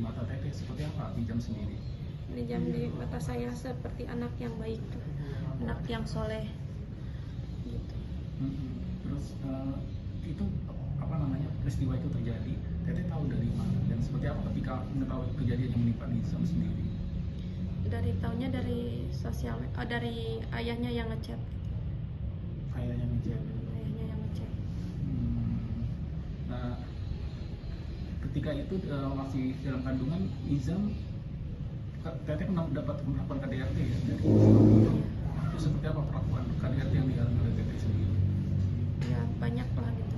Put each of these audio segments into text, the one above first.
mata Teteh seperti apa Nijam sendiri? Nijam di mata saya seperti anak yang baik, anak yang soleh gitu. Terus itu apa namanya, peristiwa itu terjadi, Teteh tahu dari mana dan seperti apa ketika mengetahui kejadian yang menimpa Nizam sendiri? Dari tahunya dari sosial, dari ayahnya yang ngechat. Ayahnya ngechat. Ayahnya yang ngechat. Nah, ketika itu masih dalam kandungan Nizam, Teteh dapat perlakuan KDRT ya dari itu. Itu seperti apa perlakuan KDRT yang dialami oleh Teteh sendiri? Ya banyak lah gitu.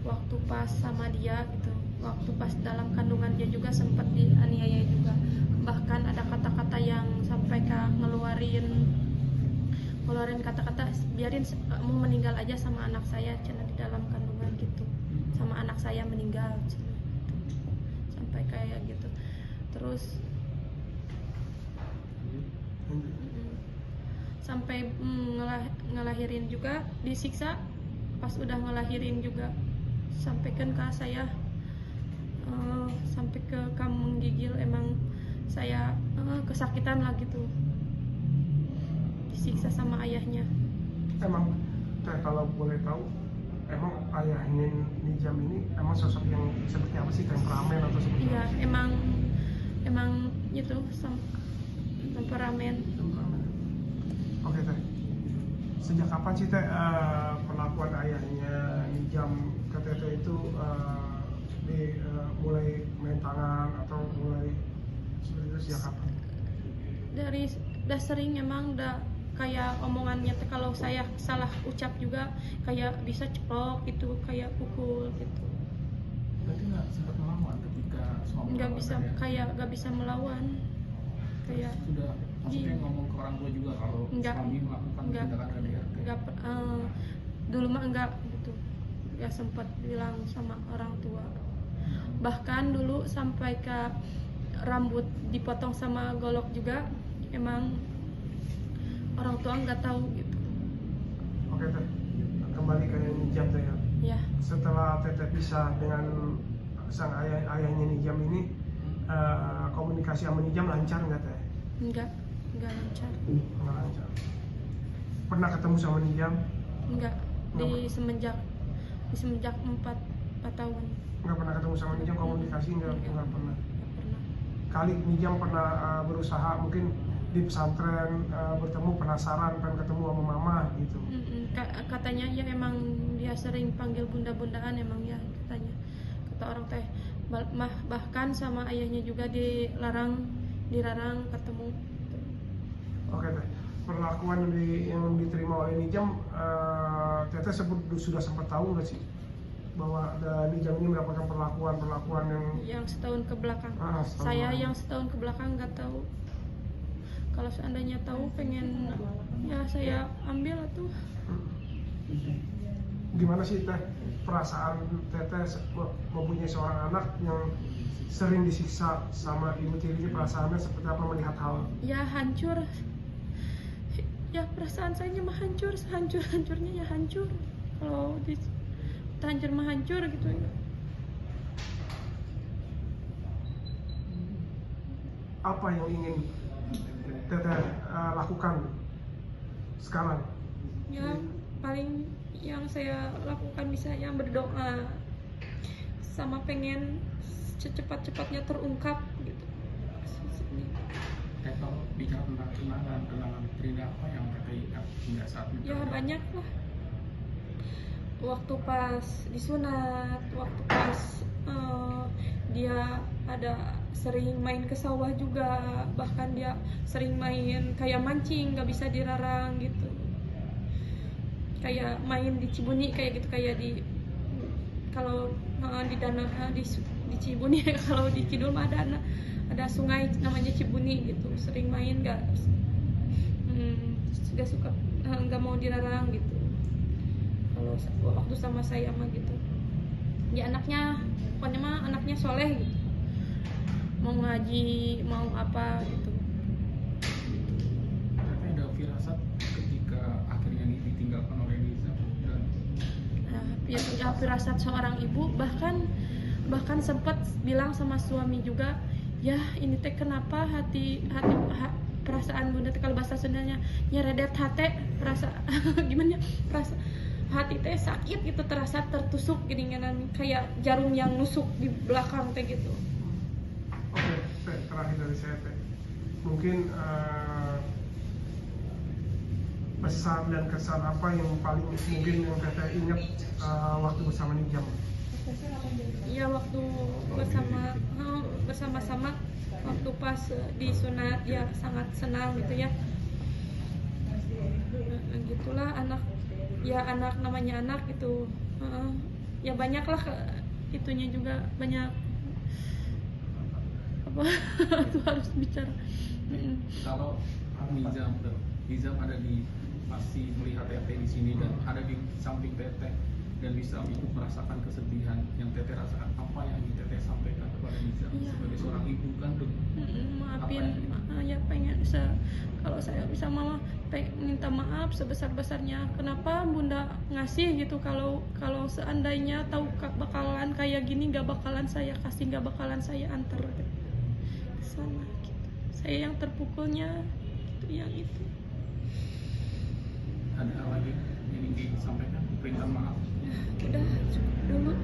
Waktu pas sama dia gitu, waktu pas dalam kandungan dia juga sempat dianiaya juga. Bahkan ada kata-kata yang sampai ngeluarin kata-kata, biarin kamu meninggal aja sama anak saya, cina di dalam kandungan gitu, sama anak saya meninggal, cina, gitu. Sampai kayak gitu. Terus sampai ngelahirin juga disiksa. Pas udah ngelahirin juga sampaikan ke saya, sampai ke kamu menggigil, emang saya kesakitan lah gitu, disiksa sama ayahnya. Emang kalau boleh tahu, emang ayahnya Nijam ini emang sosok yang seperti apa sih, temperamen atau seperti Iya, apa? emang itu temperamen. Oke Teh, sejak kapan sih Teh perlakuan ayahnya Nijam ke Teteh itu mulai main tangan atau mulai seperti itu sejak kapan? Dari udah sering, emang udah kayak omongannya teh, kalau saya salah ucap juga kayak bisa ceplok gitu, kayak pukul gitu. Berarti nggak sempat melawan ketika suami Nggak bisa, kayak nggak bisa melawan, kayak sudah maksudnya ngomong ke orang tua juga kalau suami melakukan tindakan KDRT? Dulu mah enggak gitu, nggak sempat bilang sama orang tua. Bahkan dulu sampai ke rambut dipotong sama golok juga, emang orang tua nggak tahu gitu. Oke Teh, kembali ke Nijam Teh ya. Ya. Setelah Teteh pisah dengan sang ayahnya Nijam ini, komunikasi sama Nijam lancar nggak Teh? Enggak lancar. Nggak lancar. Pernah ketemu sama Nijam? Enggak, di semenjak 4 tahun. Nggak pernah ketemu sama Nijam, komunikasi nggak pernah. Nggak pernah. Kali Nijam pernah berusaha mungkin di pesantren bertemu, penasaran pengen ketemu sama mama gitu. Katanya ya emang dia sering panggil bunda-bundaan, emang ya katanya, kata orang teh. Bahkan sama ayahnya juga dilarang ketemu. Oke Teh, perlakuan yang diterima oleh Nijam, Teteh sudah sempat tahu nggak sih bahwa Nijam ini mendapatkan perlakuan yang setahun ke belakang? setahun Saya lalu. yang setahun ke belakang nggak tahu. Kalau seandainya tahu, pengen ya saya ambil tuh. Gimana sih Teh perasaan Teteh mempunyai seorang anak yang sering disiksa sama ibu tirinya, perasaannya seperti apa melihat hal? Ya hancur. Ya perasaan saya mah hancur, hancurnya ya hancur. Kalau hancur mah hancur gitu ya. Apa yang ingin Teteh lakukan sekarang? Ya paling yang saya lakukan bisa yang berdoa, sama pengen secepat-cepatnya terungkap gitu. Kalau bicara tentang kenangan terindah apa yang Teteh ingat hingga saat ini? Ya banyak lah. Waktu pas disunat, waktu pas dia ada sering main ke sawah juga, bahkan dia sering main kayak mancing, nggak bisa dilarang gitu, kayak main di Cibuni kayak gitu, kayak kalau di di Cibuni kalau di Kidul mah ada sungai namanya Cibuni gitu, sering main, nggak suka, nggak mau dilarang gitu. Kalau waktu sama saya mah gitu, ya anaknya pokoknya mah anaknya soleh gitu, mau ngaji mau apa gitu. Tapi ada firasat ketika akhirnya ditinggalkan oleh Nizam dan Ya firasat seorang ibu, bahkan bahkan sempat bilang sama suami juga, ya ini teh kenapa perasaan bunda teh kalau bahasa Sundanya nyeredet hati, gimana perasa hati teh sakit gitu, terasa tertusuk gini-gini kayak jarum yang nusuk di belakang teh gitu. Oke, Teh, terakhir dari saya Teh, mungkin pesan dan kesan apa yang paling mungkin yang Teteh ingat waktu bersama Nijam? Ya waktu bersama-sama waktu pas di sunat ya sangat senang gitu ya. Gitulah anak namanya anak itu ya banyak lah itunya juga banyak apa tuh harus bicara. Kalau Nizam ada di masih melihat Teteh di sini dan ada di samping Teteh dan bisa ikut merasakan kesedihan yang Teteh rasakan, apa yang ingin Teteh sampaikan kepada Nizam Iya. sebagai seorang ibu kandung? Maafin ya pengen kalau saya bisa mama minta maaf sebesar-besarnya kenapa bunda ngasih gitu, kalau seandainya tahu bakalan kayak gini gak bakalan saya kasih, gak bakalan saya antar ke sana gitu. Saya yang terpukulnya itu yang itu. Ada lagi yang ingin disampaikan, perintah maaf? Udah cukup dulu.